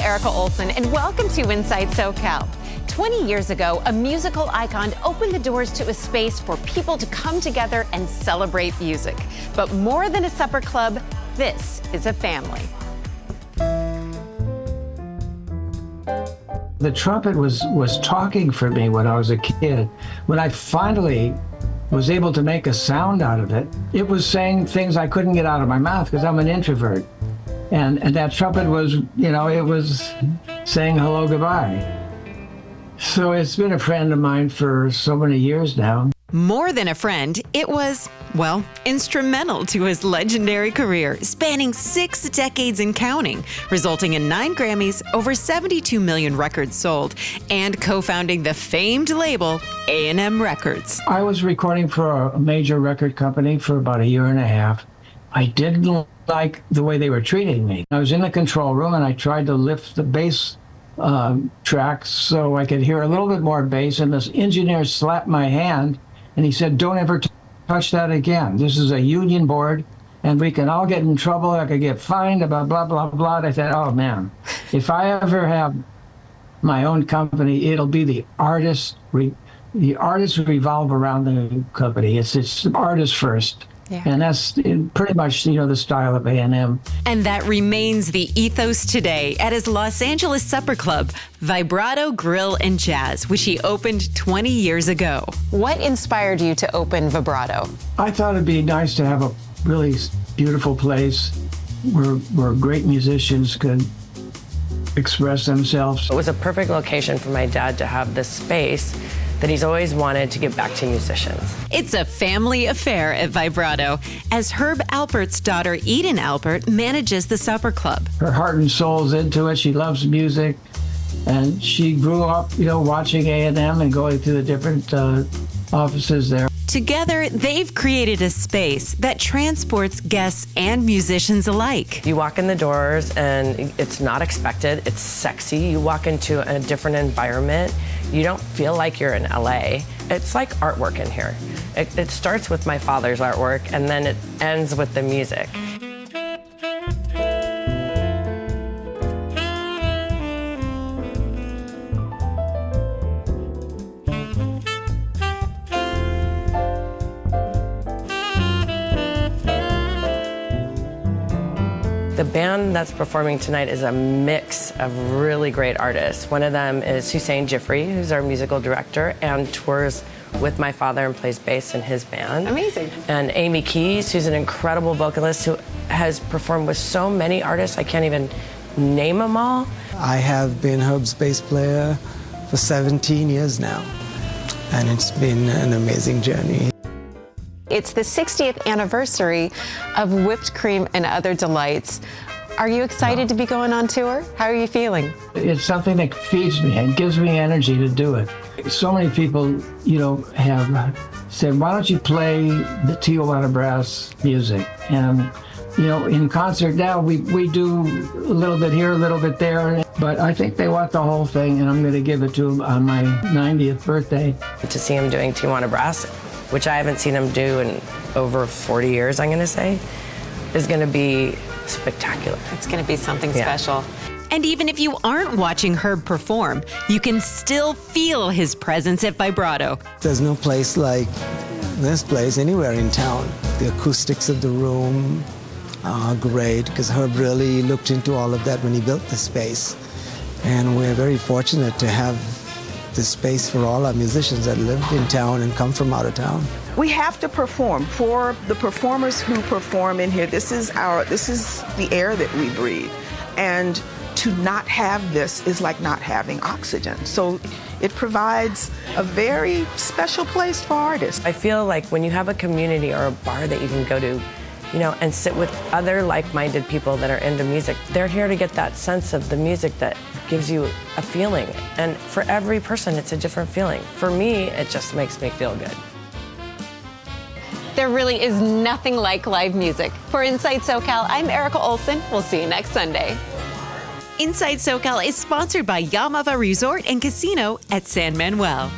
Erica Olson, and welcome to Inside SoCal. 20 years ago, a musical icon opened the doors to a space for people to come together and celebrate music. But more than a supper club, this is a family. The trumpet was talking for me when I was a kid. When I finally was able to make a sound out of it, it was saying things I couldn't get out of my mouth because I'm an introvert. And that trumpet was, it was saying hello, goodbye. So it's been a friend of mine for so many years now. More than a friend, it was, well, instrumental to his legendary career, spanning 6 decades and counting, resulting in 9 Grammys, over 72 million records sold, and co-founding the famed label A&M Records. I was recording for a major record company for about a year and a half. I didn't like the way they were treating me. I was in the control room and I tried to lift the bass track so I could hear a little bit more bass, and this engineer slapped my hand and he said, "Don't ever touch that again. This is a union board and we can all get in trouble. I could get fined, blah, blah, blah, blah." I said, "Oh man, if I ever have my own company, it'll be the artists revolve around the company. It's artists first." Yeah. And that's pretty much, the style of A&M. And that remains the ethos today at his Los Angeles supper club, Vibrato Grill and Jazz, which he opened 20 years ago. What inspired you to open Vibrato? I thought it'd be nice to have a really beautiful place where great musicians could express themselves. It was a perfect location for my dad to have this space that he's always wanted to give back to musicians. It's a family affair at Vibrato, as Herb Alpert's daughter, Eden Alpert, manages the supper club. Her heart and soul's into it. She loves music, and she grew up, watching A&M and going to the different offices there. Together, they've created a space that transports guests and musicians alike. You walk in the doors and it's not expected, it's sexy. You walk into a different environment. You don't feel like you're in LA. It's like artwork in here. It starts with my father's artwork and then it ends with the music. The band that's performing tonight is a mix of really great artists. One of them is Hussein Jifri, who's our musical director and tours with my father and plays bass in his band. Amazing. And Amy Keys, who's an incredible vocalist who has performed with so many artists, I can't even name them all. I have been Herb's bass player for 17 years now, and it's been an amazing journey. It's the 60th anniversary of Whipped Cream and Other Delights. Are you excited to be going on tour? How are you feeling? It's something that feeds me and gives me energy to do it. So many people, have said, "Why don't you play the Tijuana Brass music?" And, in concert now, we do a little bit here, a little bit there. But I think they want the whole thing, and I'm going to give it to them on my 90th birthday. To see him doing Tijuana Brass, which I haven't seen him do in over 40 years, I'm going to say, is going to be spectacular. It's going to be something special. And even if you aren't watching Herb perform, you can still feel his presence at Vibrato. There's no place like this place anywhere in town. The acoustics of the room are great because Herb really looked into all of that when he built the space. And we're very fortunate to have this space for all our musicians that live in town and come from out of town. We have to perform. For the performers who perform in here, this is the air that we breathe. And to not have this is like not having oxygen. So it provides a very special place for artists. I feel like when you have a community or a bar that you can go to, and sit with other like-minded people that are into music, they're here to get that sense of the music that gives you a feeling. And for every person, it's a different feeling. For me, it just makes me feel good. There really is nothing like live music. For Inside SoCal, I'm Erica Olson. We'll see you next Sunday. Inside SoCal is sponsored by Yamava Resort and Casino at San Manuel.